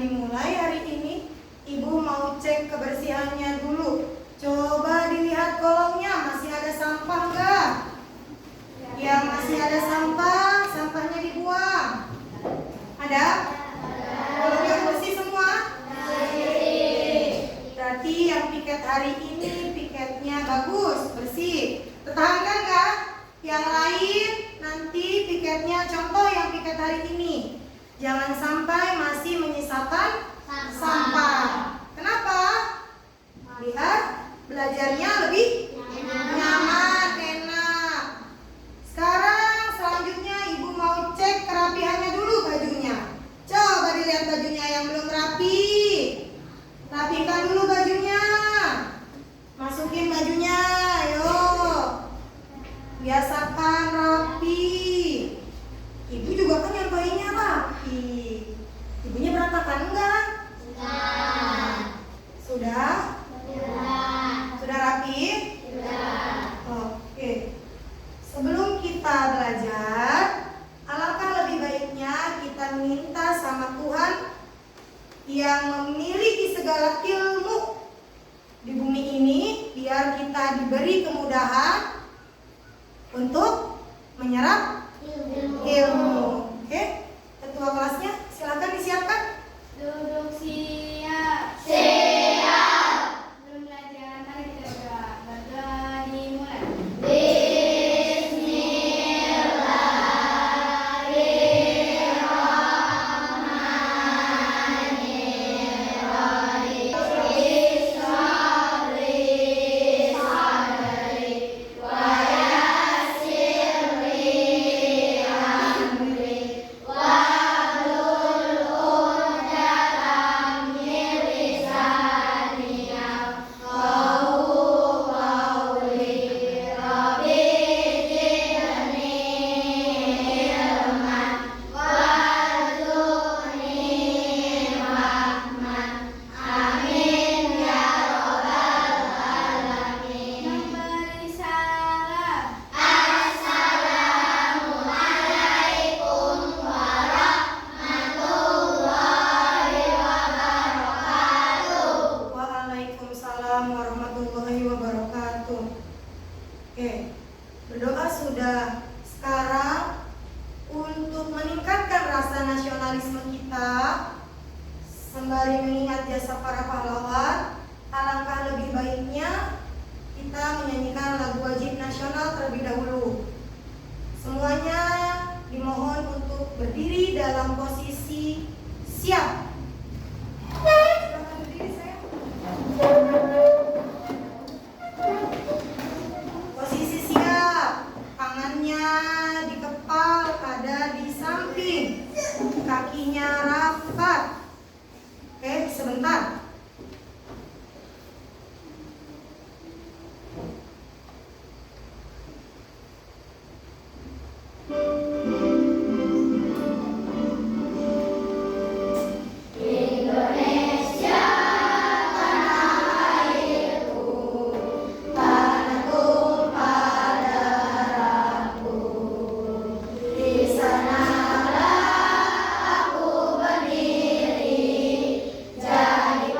dimulai hari ini, Ibu mau cek kebersihannya dulu. Coba dilihat kolongnya, masih ada sampah nggak? Yang masih ada sampah, sampahnya dibuang. Ada? Kolongnya bersih semua? Berarti yang piket hari ini piketnya bagus, bersih. Pertahankan nggak? Yang lain nanti piketnya, contoh yang piket hari ini, jangan sampai masih menyisakan sampah. Kenapa? Lihat, belajarnya lebih nyaman, enak. Sekarang selanjutnya Ibu mau cek kerapihannya dulu bajunya. Coba dilihat bajunya yang belum rapi. Rapikan dulu bajunya. Masukin bajunya, ayo. Biasakan rapi. Ibu juga kan yang bayinya rapi. Ibunya berantakan enggak? Sudah? Sudah rapi? Oke. Sebelum kita belajar, alangkah lebih baiknya kita minta sama Tuhan yang memiliki segala ilmu di bumi ini, biar kita diberi kemudahan untuk menyerap ilmu. Oke? Ketua kelasnya silakan disiapkan. Duduk siap. Sebelum belajar, mari kita berdoa. Dimulai. Sembari mengingat jasa para pahlawan, alangkah lebih baiknya kita menyanyikan lagu wajib nasional terlebih dahulu. Semuanya dimohon untuk berdiri dalam posisi siap. Silakan berdiri saya. Posisi siap. Tangannya dikepal, ada di samping. Kakinya rapat. Oke, sebentar. Di sana aku berdiri, jadi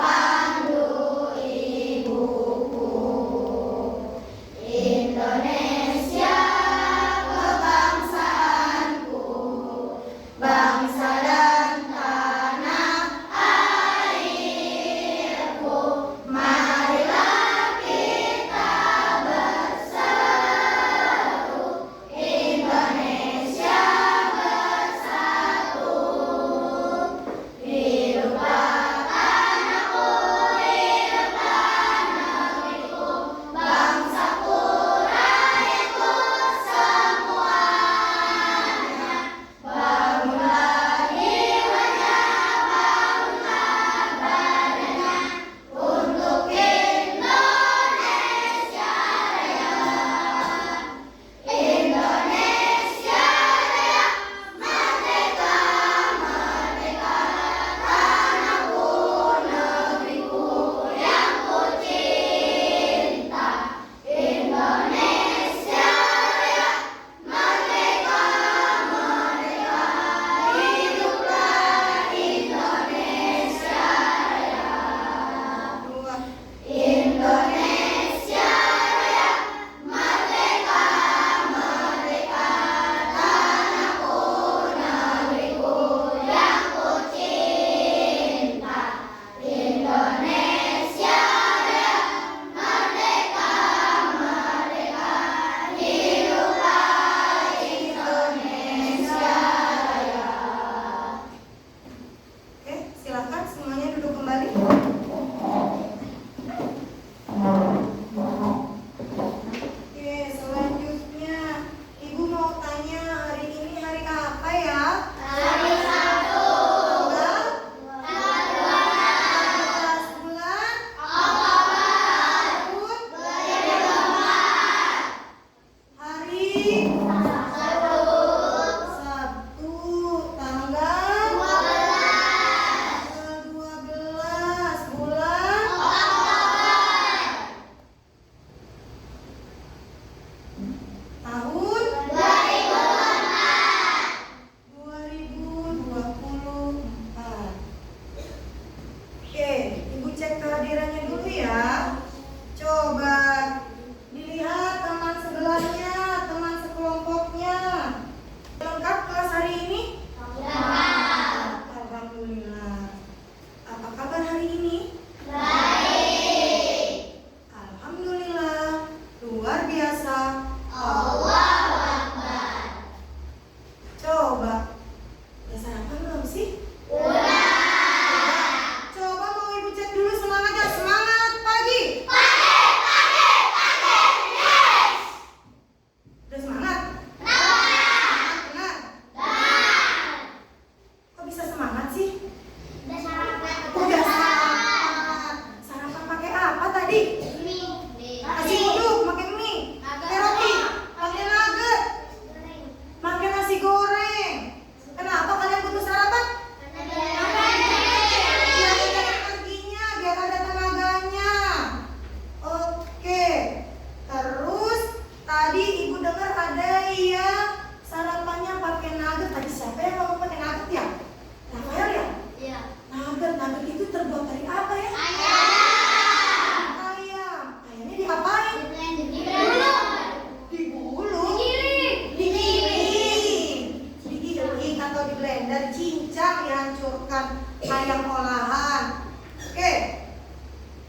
menghancurkan ayam olahan. Oke,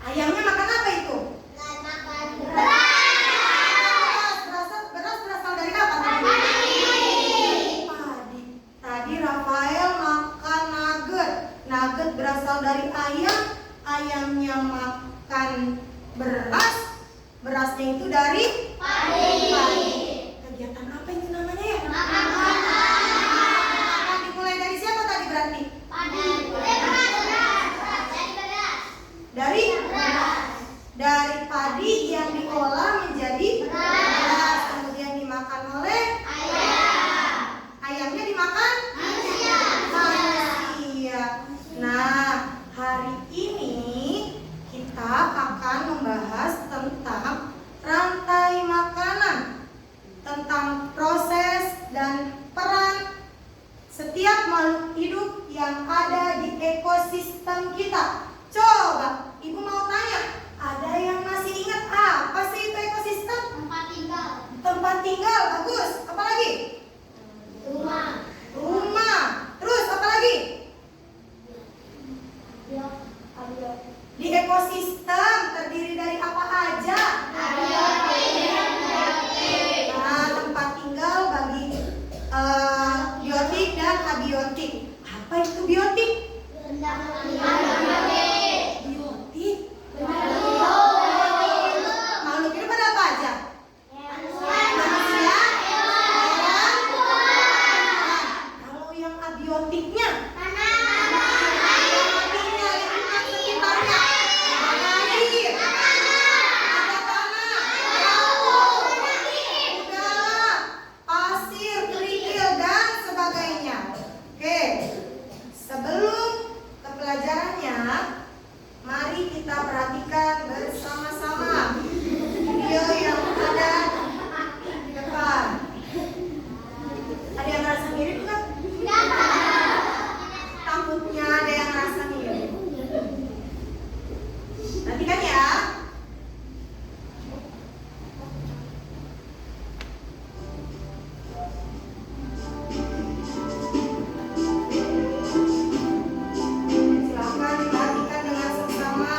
ayamnya makan apa itu? Beras berasal dari apa? Padi. Tadi Rafael makan nugget. Nugget berasal dari ayam. Ayamnya makan beras. Berasnya itu dari padi. Kegiatan apa itu namanya ya? Dimulai dari siapa tadi berarti? Dari padi yang diolah menjadi beras, kemudian dimakan oleh ayamnya dimakan manusia. Nah, hari ini kita akan membahas tentang rantai makanan, tentang proses dan peran setiap makhluk hidup yang ada di ekosistem kita. Coba, Ibu mau tanya, ada yang masih ingat apa sih itu ekosistem? Tempat tinggal, bagus. Apa lagi? Rumah. Terus apa lagi? Di ekosistem terdiri dari apa aja? Nah, tempat tinggal bagi biotik dan abiotik. Apa itu biotik? Biotik. Makhluk hidup ada apa aja? Manusia, hewan, tumbuhan. Kalau yang abiotiknya, abiotiknya lingkungan sekitarnya. Ada air, ada tanah, laut, udara, pasir, kerikil, dan sebagainya. Oke, sebelum ke pelajarannya, mari kita perhatikan bersama-sama video yang ada di depan. Ada yang merasa mirip kan? Takutnya ada yang merasa mirip. Perhatikan ya. Silakan diperhatikan dengan seksama.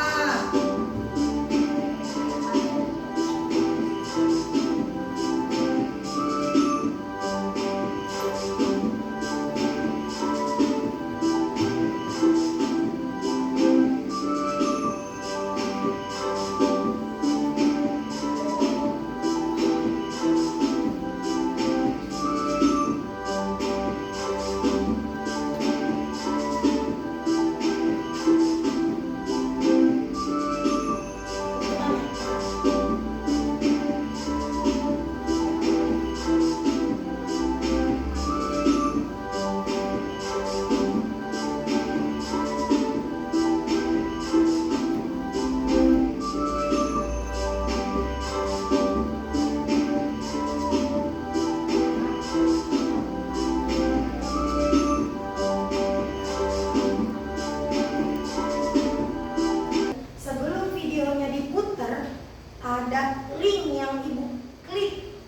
Sebelum videonya diputar, ada link yang Ibu klik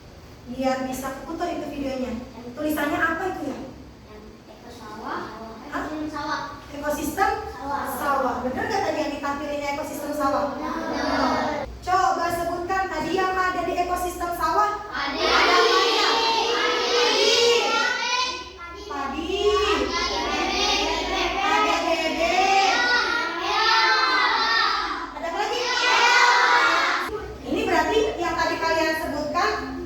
biar bisa putar itu videonya. Tulisannya apa itu ya? Ekosistem sawah. Bener gak tadi yang ditampilinnya ekosistem sawah? Coba sebutkan tadi yang ada di ekosistem sawah. Ada apa ya? Padi. Ada dedek. Ada apa lagi? Ini berarti yang tadi kalian sebutkan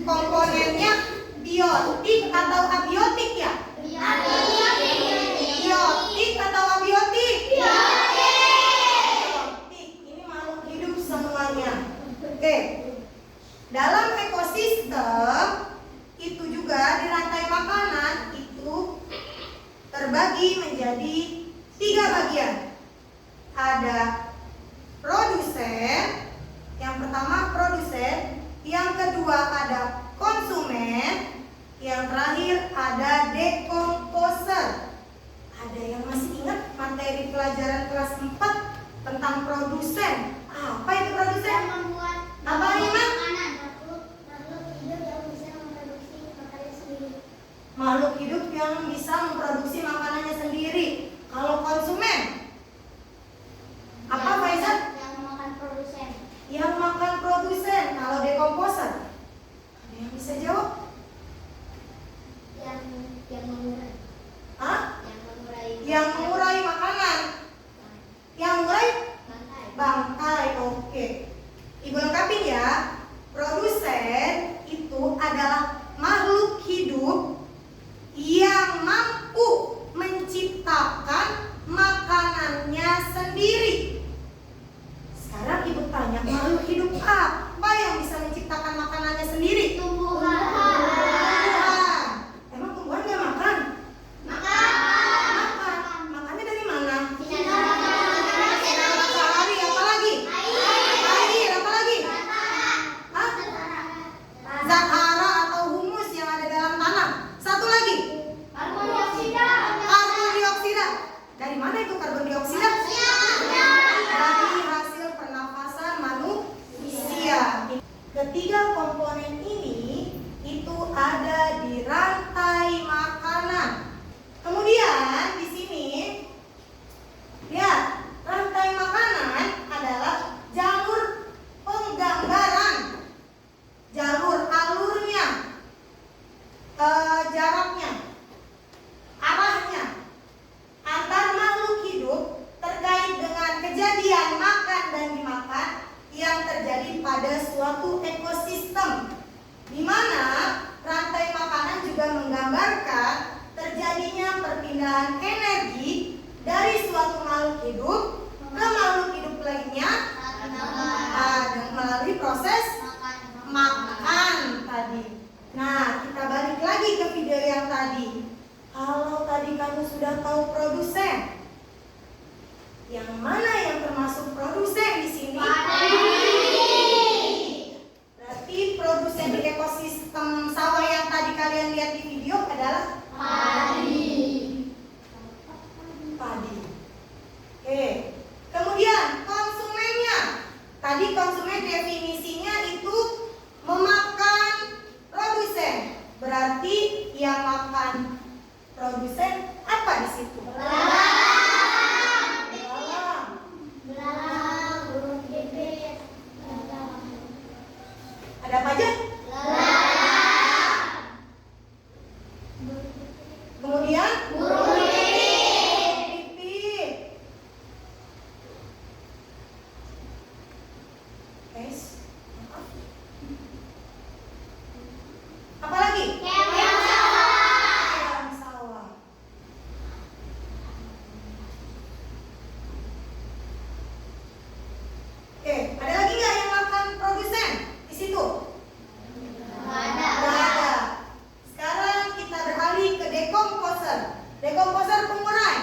komponennya biotik atau abiotik ya? Biotik atau abiotik? Biotik. Ini makhluk hidup semuanya. Oke. Dalam ekosistem itu juga di rantai makanan itu terbagi menjadi 3 bagian. Ada produsen, yang pertama produsen, yang kedua ada konsumen, yang terakhir ada dekomposer. Ada yang masih ingat materi pelajaran kelas 4 tentang produsen? Apa itu produsen? Apa Iman? Makhluk hidup yang bisa memproduksi makanannya sendiri. Yang mengurai makanan. Yang mengurai bangkai. Oke. Ibu lengkapin ya. Produsen itu adalah makhluk hidup yang mampu menciptakan makanannya sendiri. Sekarang ibu tanya, makhluk hidup apa yang bisa menciptakan makanannya sendiri? Tumbuhan. Tumbuhan. Emang tumbuhan nggak makan? Makan. Makan. Makannya dari mana? Sinar Matahari. Apa lagi? Air. Apa lagi? Hah? Zat hara atau humus yang ada dalam tanah. Satu lagi. Karbon dioksida. Karbon dioksida. Dari mana itu karbon dioksida? Dari hasil pernafasan manusia. Ketiga komponen ini itu ada di rantai makanan. Kemudian di sini lihat, rantai makanan adalah jalur penggambaran, jalur alurnya, jaraknya, arahnya antar makhluk hidup terkait dengan kejadian makan dan dimakan yang terjadi pada suatu ekosistem, di mana rantai makanan juga menggambarkan terjadinya perpindahan energi dari suatu makhluk hidup ke makhluk hidup lainnya dan melalui proses makan tadi. Nah, kita balik lagi ke video yang tadi. Kalau tadi kamu sudah tahu produsen, yang mana yang termasuk produsen di sini? Berarti produsen di ekosistem sawah yang tadi kalian lihat di video adalah padi. Oke. Kemudian konsumennya. Tadi konsumen definisinya itu memakan produsen. Berarti yang makan produsen apa di situ? Ada apa aja? Kemudian pipit. Guys, apa lagi? Keong sawah. Oke, ada lagi nggak yang makan produsen di situ? Nggak ada. Sekarang kita beralih ke dekomposer. Dekomposer pengurai.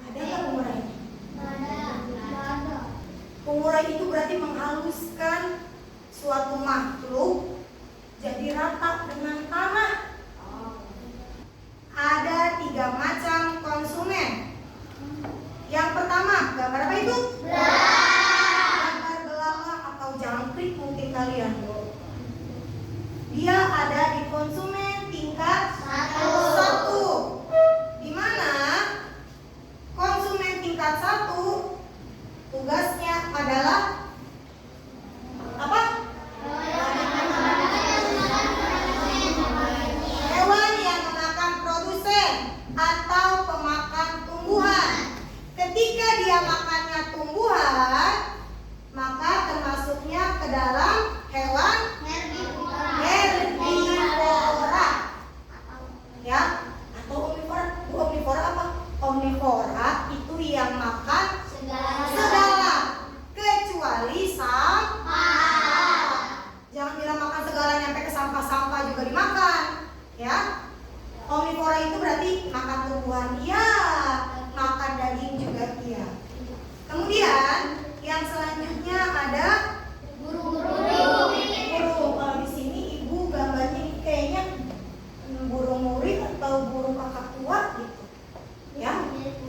Ada nggak pengurai? Pengurai itu berarti menghaluskan suatu makhluk jadi rata dengan tanah. Ada 3 macam konsumen. Yang pertama, gambar apa itu? Gambar belalang atau jangkrik mungkin kalian. Dia ada di konsumen tingkat 1. Di mana konsumen tingkat 1 tugasnya adalah apa? Hewan yang memakan produsen atau pemakan tumbuhan. Ketika dia makannya tumbuhan, maka termasuknya ke dalam hewan herbivora. Ya, atau omnivora. Omnivora apa? Omnivora itu yang makan segala kecuali sampah. Jangan bilang makan segala nyampe ke sampah-sampah juga dimakan, ya. Omnivora itu berarti makan tumbuhan iya, makan daging juga iya. Kemudian yang selanjutnya ada burung. Kalau di sini ibu gambarnya ini kayaknya burung murid atau burung kakak tua gitu, ya.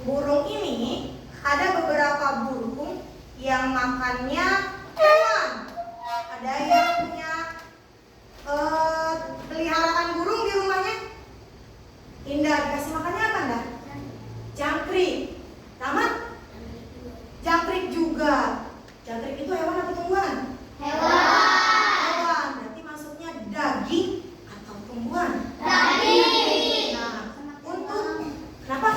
Burung ini ada beberapa burung yang makannya hewan. Ada yang punya peliharaan burung di rumahnya. Indah, dikasih makannya apa enggak? Jangkrik. Tamat? Jangkrik juga. Jangkrik itu hewan atau tumbuhan? Hewan. Berarti masuknya daging atau tumbuhan? Daging. Nah, untuk kenapa?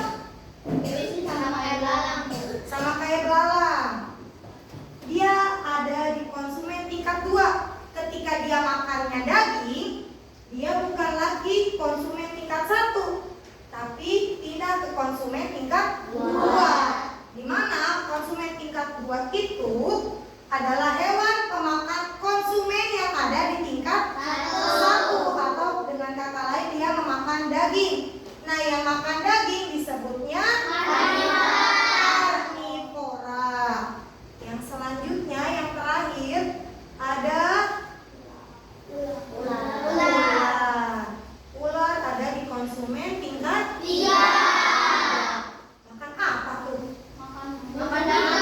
konsumen tingkat 2. Di mana konsumen tingkat 2 itu adalah hewan pemakan konsumen yang ada di tingkat 1, atau dengan kata lain dia memakan daging. Nah, yang makan daging disebutnya karnivora. Yang selanjutnya, yang terakhir ada ular. Ular ada di konsumen tingkat 3. Makan apa tuh? Makan apa?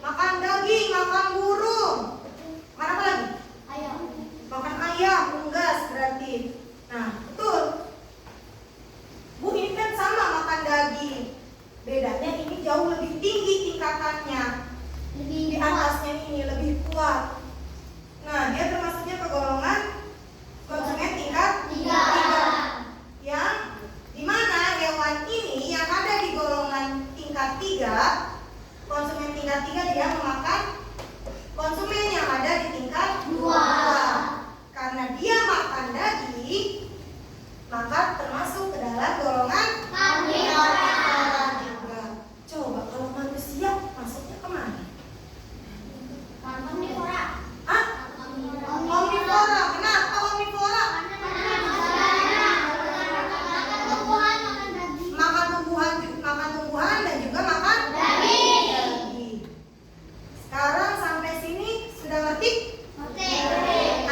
Makan daging, makan burung. Makan apa lagi? Makan ayam, unggas berarti. Nah, betul. Bu, ini kan sama makan daging. Bedanya ini jauh lebih tinggi tingkatannya. Di atasnya ini lebih kuat. Nah, dia termasuknya ke golongan konsumen tingkat 3. Yang dimana hewan ini yang ada di golongan tingkat 3, konsumen tingkat 3 dia memakan konsumen yang ada di tingkat 2. Karena dia makan daging, maka termasuk ke dalam golongan karnivora juga. Coba kalau manusia masuknya kemana? Omnivora. Kenapa omnivora? Makan tumbuhan dan juga makan daging. Sekarang sampai sini sudah ngerti?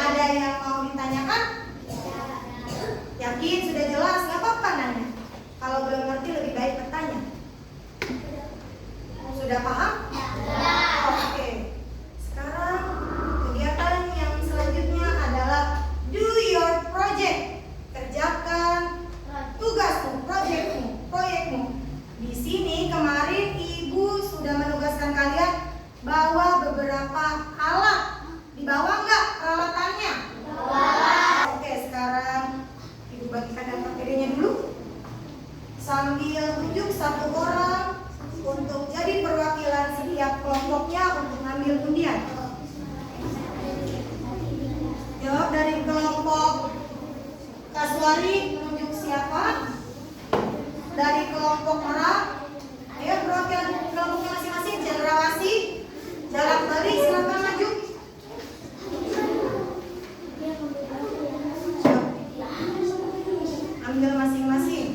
Ada yang mau ditanyakan? Yakin sudah jelas? Gak apa-apa nanya. Kalau belum ngerti lebih baik bertanya. Sudah paham? Oke. Sekarang kegiatan yang selanjutnya adalah do your project. Kerjakan tugasmu, proyekmu. Di sini kemarin Ibu sudah menugaskan kalian bawa beberapa alat. Dibawa nggak peralatannya? Oke, sekarang Ibu bagikan daftar PD-nya dulu. Sambil tunjuk satu orang untuk jadi perwakilan setiap kelompoknya untuk ngambil undian. Jawab dari kelompok Kasuari menunjuk siapa? Dari kelompok merah, ayo perwakilan kelompoknya masing-masing. Cendrawasih, Jalak Bali, silakan maju. Ambil masing-masing.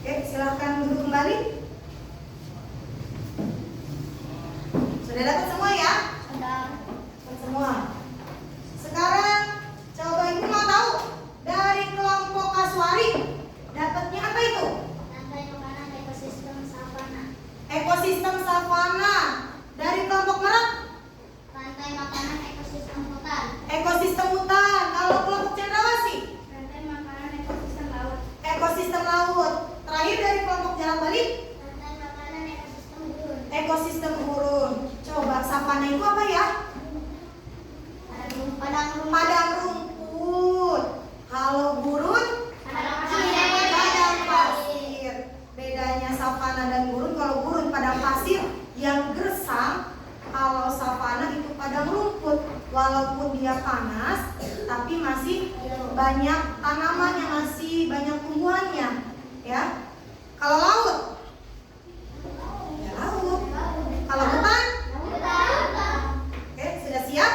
Oke, silakan duduk kembali. Sudah dapat semua ya? Dapat semua. Sekarang coba Ibu mau tahu dari kelompok Kasuari dapatnya apa itu? Ekosistem savana. Dari kelompok merah? Ekosistem hutan. Kalau kelompok Cendrawasih? Ekosistem laut. Terakhir dari kelompok Jalak Bali? Ekosistem gurun. Coba savana itu apa ya? Padang rumput. Kalau gurun? Padang pasir. Bedanya savana dan gurun, kalau gurun padang pasir yang gersang, kalau savana itu padang rumput. Walaupun dia panas, tapi masih banyak tanamannya, masih banyak tumbuhannya, ya. Kalau laut, ya laut. Kalau hutan, oke, sudah siap?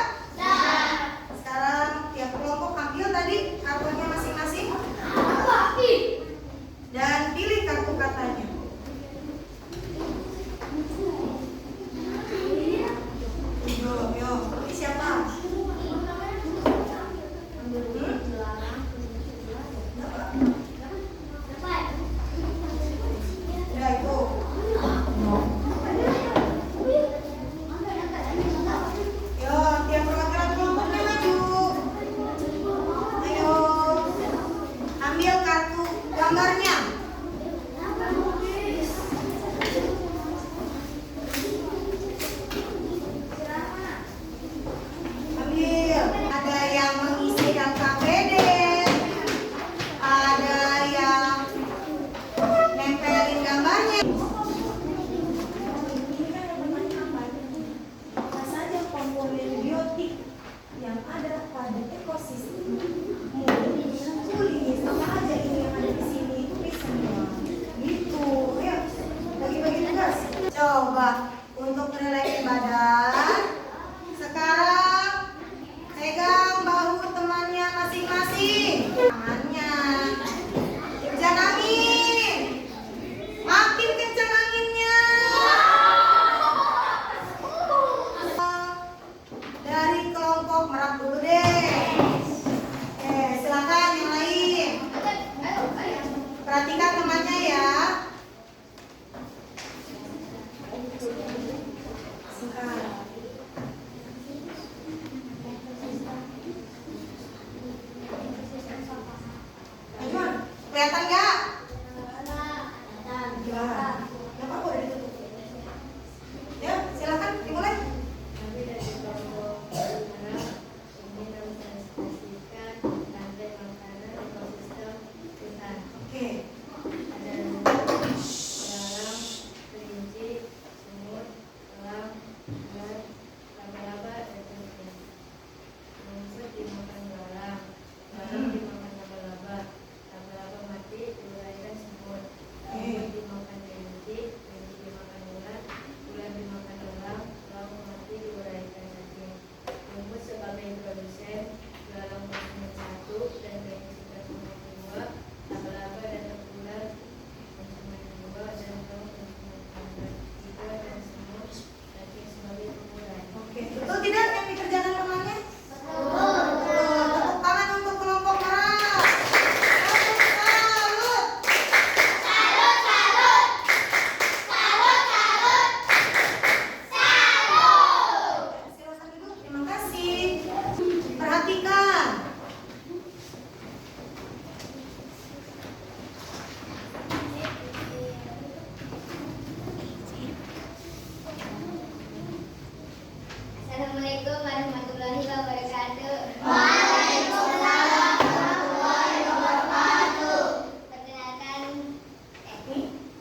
Sekarang tiap kelompok ambil tadi kartunya masing-masing dan pilih kartu katanya. Yo, ini siapa? Udah itu. Yo, tiap perwakilan kelompoknya maju. Ayo, ambil kartu gambarnya. Ambil. Ada yang mengisi daftar PD, ada Perhatikan temannya ya. Singkat. Ajuan, kelihatan nggak? Ya. Kenapa kok udah ditutup? Ya, silakan dimulai. Kami dari kelompok berharap ingin mempresentasikan rantai makanan ekosistem hutan. Oke. Ada belalang, kelinci, semut, elang, ular, laba-laba, dan seterusnya. Mangsut dimakan belalang, belalang dimakan laba-laba, laba-laba mati diuraikan semut, semut dimakan kelinci dimakan ular, ular dimakan elang, elang mati diuraikan cacing. Rumput sebagai produsen, belalang konsumen 1 dan kelinci konsumen 2, laba-laba dan ular konsumen 2 dan elang konsumen 3 dan semut cacing sebagai pengurai. Oke, betul tidak yang dikerjakan temannya? Betul. Tepuk tangan untuk kelompok merah. Salut. Silakan duduk. Terima kasih. Perhatikan. Assalamualaikum warahmatullahi wabarakatuh. Perkenalkan,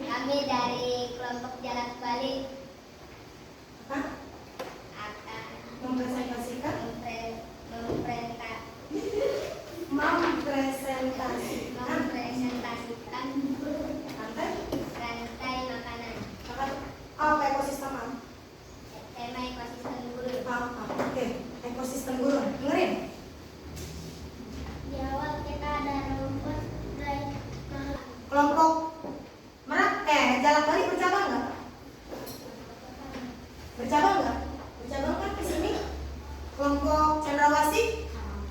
kami dari kelompok Jalak Balik Hah? akan Mempresentasikan. mempresentasikan Rantai. rantai makanan, Apa ekosistem apa? tema ekosistem gurun. Oke, ekosistem gurun. Dengerin. Di awal kita ada rumput dan Kelompok merah. Jalak Bali bercabang nggak? Bercabang nggak? Bercabang kan di sini. Kelompok Cendrawasih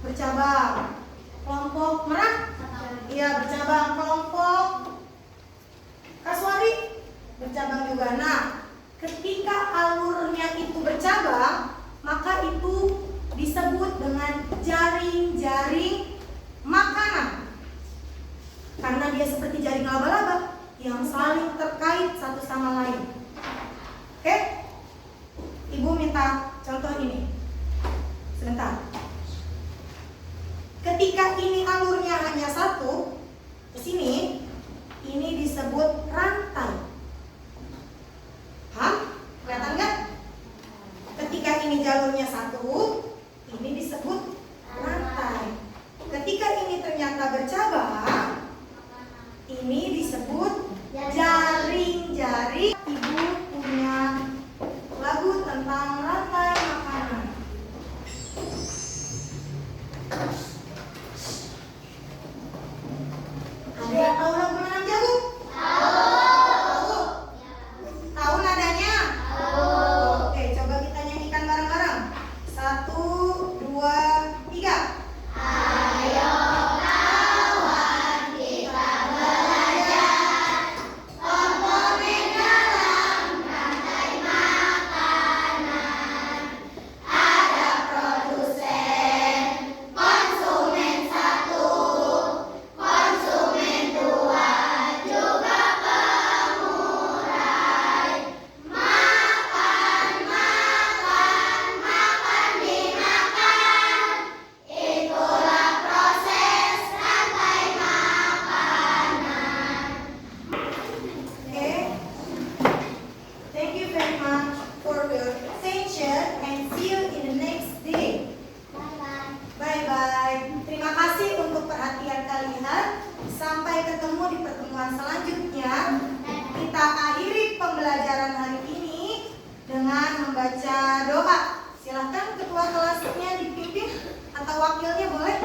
bercabang. Kelompok merah, iya bercabang. Kelompok Kasuari bercabang juga. Nah, ketika alurnya itu bercabang, maka itu disebut dengan jaring-jaring makanan. Karena dia seperti jaring laba-laba yang saling terkait satu sama lain. Oke? Ibu minta contoh ini. Sebentar. Ketika ini alurnya hanya satu, ke sini, ini disebut rantai. Paham? Kelihatan nggak? Ketika ini jalurnya satu, ini disebut rantai. Ketika ini ternyata bercabang, ini disebut jaring-jaring. Ibu punya lagu tentang rantai makanan. Ada yang tahu lagu menanam jagung? Tahu. Tahu nadanya? Oke, coba kita nyanyikan bareng-bareng. 1, 2, 3. Ayo kawan kita belajar komponen dalam rantai makanan. Ada produsen, konsumen 1, konsumen 2, juga pengurai. Makan, makan, makan dimakan. Itulah proses rantai makanan. Oke. Thank you very much for your attention and see you in the next day. Bye-bye. Bye-bye. Terima kasih untuk perhatian kalian. Sampai ketemu di pertemuan selanjutnya. Kita akhiri pembelajaran hari ini dengan membaca doa. Silahkan ketua kelasnya dipimpin atau wakilnya boleh.